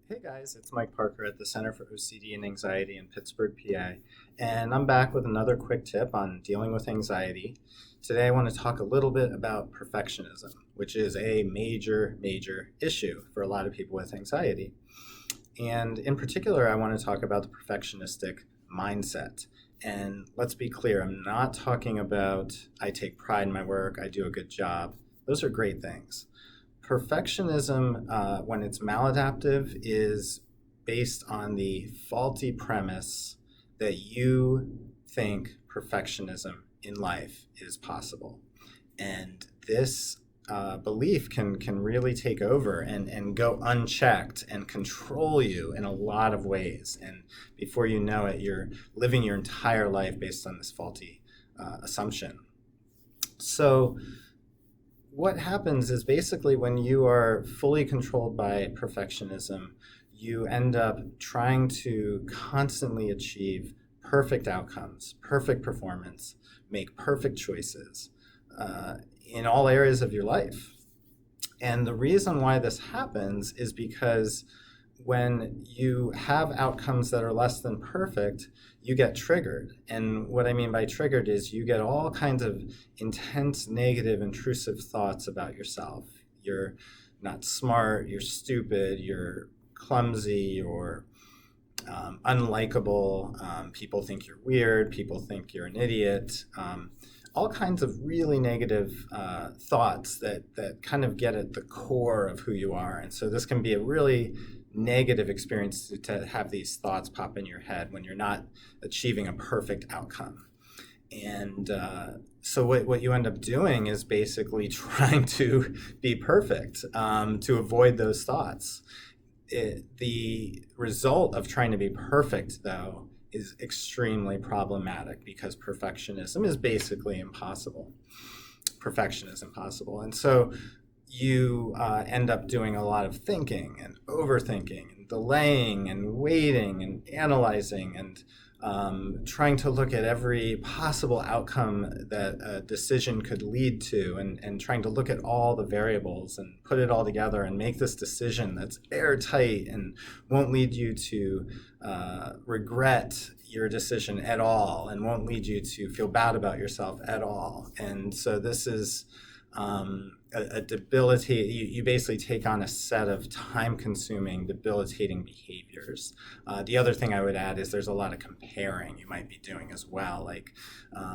Hey guys, it's Mike Parker at the Center for OCD and Anxiety in Pittsburgh, PA, and I'm back with another quick tip on dealing with anxiety. Today I want to talk a little bit about perfectionism, which is a major issue for a lot of people with anxiety. And in particular, I want to talk about the perfectionistic mindset. And let's be clear, I'm not talking about I take pride in my work, I do a good job. Those are great things. Perfectionism, when it's maladaptive, is based on the faulty premise that you think perfectionism in life is possible. And this belief can really take over and go unchecked and control you in a lot of ways. And before you know it, you're living your entire life based on this faulty assumption. So, what happens is basically when you are fully controlled by perfectionism, you end up trying to constantly achieve perfect outcomes, perfect performance, make perfect choices in all areas of your life. And the reason why this happens is because when you have outcomes that are less than perfect, you get triggered. And what I mean by triggered is you get all kinds of intense, negative, intrusive thoughts about yourself. You're not smart, you're stupid, you're clumsy, or unlikable. People think you're weird, people think you're an idiot. All kinds of really negative thoughts that kind of get at the core of who you are. And so this can be a really negative experience to have these thoughts pop in your head when you're not achieving a perfect outcome. And so what you end up doing is basically trying to be perfect to avoid those thoughts. The result of trying to be perfect, though, is extremely problematic because perfectionism is basically impossible. Perfection is impossible. And so you end up doing a lot of thinking and overthinking and delaying and waiting and analyzing and trying to look at every possible outcome that a decision could lead to and trying to look at all the variables and put it all together and make this decision that's airtight and won't lead you to regret your decision at all and won't lead you to feel bad about yourself at all. And so this is a debilitating, you basically take on a set of time-consuming, debilitating behaviors. The other thing I would add is there's a lot of comparing you might be doing as well. Like,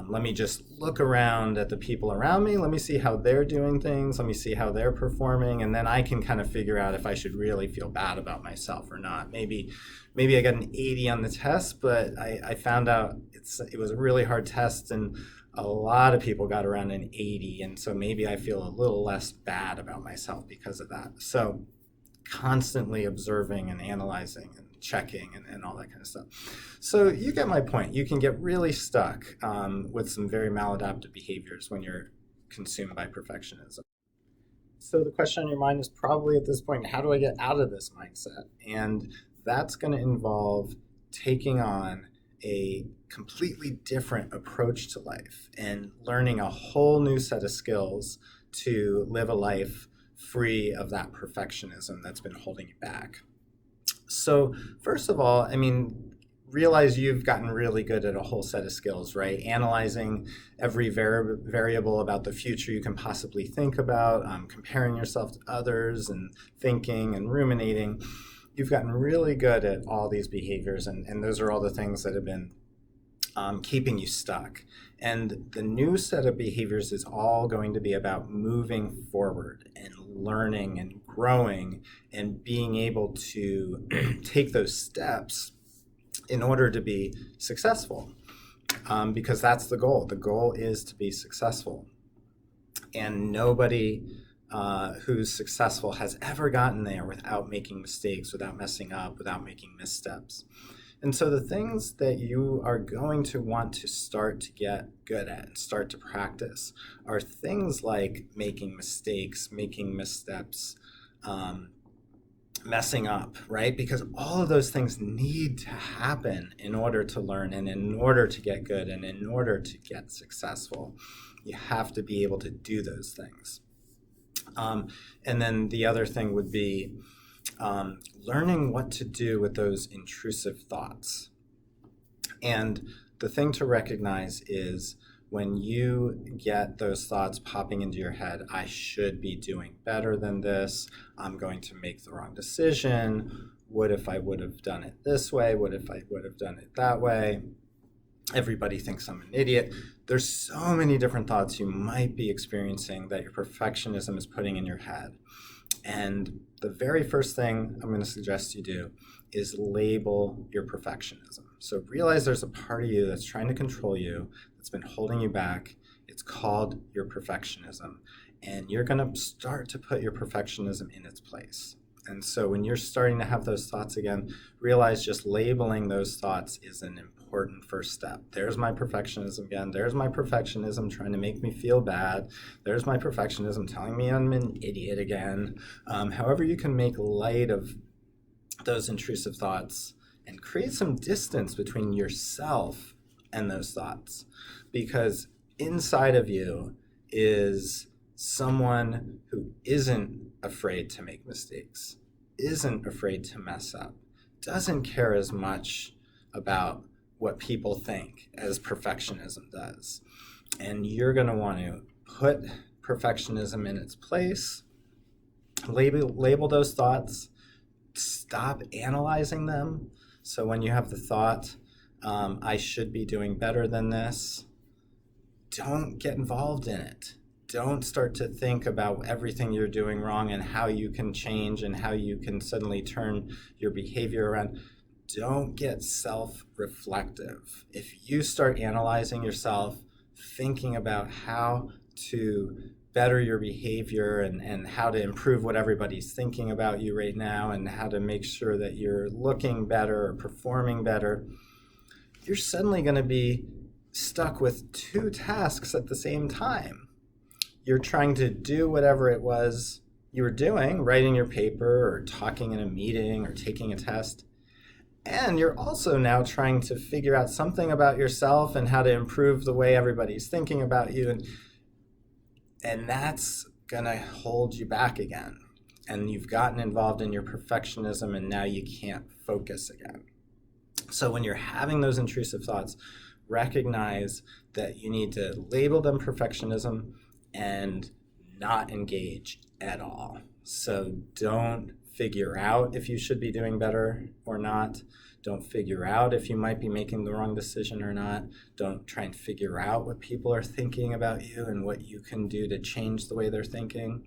let me just look around at the people around me, let me see how they're doing things, let me see how they're performing, and then I can kind of figure out if I should really feel bad about myself or not. Maybe I got an 80 on the test, but I found out it was a really hard test, and a lot of people got around an 80, and so maybe I feel a little less bad about myself because of that. So constantly observing and analyzing and checking and all that kind of stuff. So you get my point. You can get really stuck with some very maladaptive behaviors when you're consumed by perfectionism. So the question on your mind is probably at this point, how do I get out of this mindset? And that's going to involve taking on a completely different approach to life and learning a whole new set of skills to live a life free of that perfectionism that's been holding you back. So first of all, realize you've gotten really good at a whole set of skills, right? Analyzing every variable about the future you can possibly think about, comparing yourself to others and thinking and ruminating. You've gotten really good at all these behaviors, and those are all the things that have been keeping you stuck. And the new set of behaviors is all going to be about moving forward and learning and growing and being able to take those steps in order to be successful, because that's the goal. The goal is to be successful. And nobody who's successful has ever gotten there without making mistakes, without messing up, without making missteps. And so the things that you are going to want to start to get good at and start to practice are things like making mistakes, making missteps, messing up, right? Because all of those things need to happen in order to learn and in order to get good and in order to get successful. You have to be able to do those things. And then the other thing would be learning what to do with those intrusive thoughts. And the thing to recognize is when you get those thoughts popping into your head, I should be doing better than this, I'm going to make the wrong decision, what if I would have done it this way, what if I would have done it that way, everybody thinks I'm an idiot. There's so many different thoughts you might be experiencing that your perfectionism is putting in your head. And the very first thing I'm going to suggest you do is label your perfectionism. So realize there's a part of you that's trying to control you, that's been holding you back. It's called your perfectionism. And you're going to start to put your perfectionism in its place. And so when you're starting to have those thoughts again, realize just labeling those thoughts is an important first step. There's my perfectionism again. There's my perfectionism trying to make me feel bad. There's my perfectionism telling me I'm an idiot again. However you can make light of those intrusive thoughts and create some distance between yourself and those thoughts. Because inside of you is someone who isn't afraid to make mistakes, isn't afraid to mess up, doesn't care as much about what people think as perfectionism does. And you're going to want to put perfectionism in its place, label those thoughts, stop analyzing them. So when you have the thought, I should be doing better than this, don't get involved in it. Don't start to think about everything you're doing wrong and how you can change and how you can suddenly turn your behavior around. Don't get self-reflective. If you start analyzing yourself, thinking about how to better your behavior and how to improve what everybody's thinking about you right now and how to make sure that you're looking better or performing better, you're suddenly going to be stuck with two tasks at the same time. You're trying to do whatever it was you were doing, writing your paper or talking in a meeting or taking a test. And you're also now trying to figure out something about yourself and how to improve the way everybody's thinking about you. And that's going to hold you back again. And you've gotten involved in your perfectionism and now you can't focus again. So when you're having those intrusive thoughts, recognize that you need to label them perfectionism and not engage at all. So don't figure out if you should be doing better or not. Don't figure out if you might be making the wrong decision or not. Don't try and figure out what people are thinking about you and what you can do to change the way they're thinking.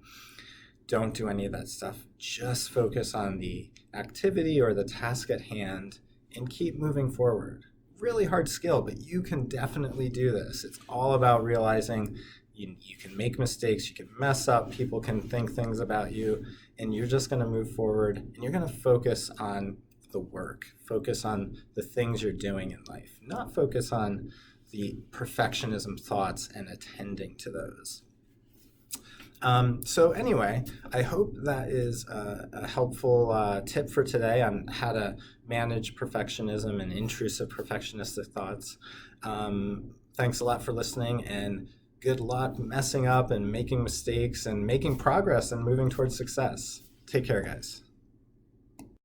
Don't do any of that stuff. Just focus on the activity or the task at hand and keep moving forward. Really hard skill, but you can definitely do this. It's all about realizing you can make mistakes, you can mess up, people can think things about you, and you're just going to move forward and you're going to focus on the work, focus on the things you're doing in life, not focus on the perfectionism thoughts and attending to those. So anyway, I hope that is a helpful tip for today on how to manage perfectionism and intrusive perfectionistic thoughts. Thanks a lot for listening, and good luck messing up and making mistakes and making progress and moving towards success. Take care, guys.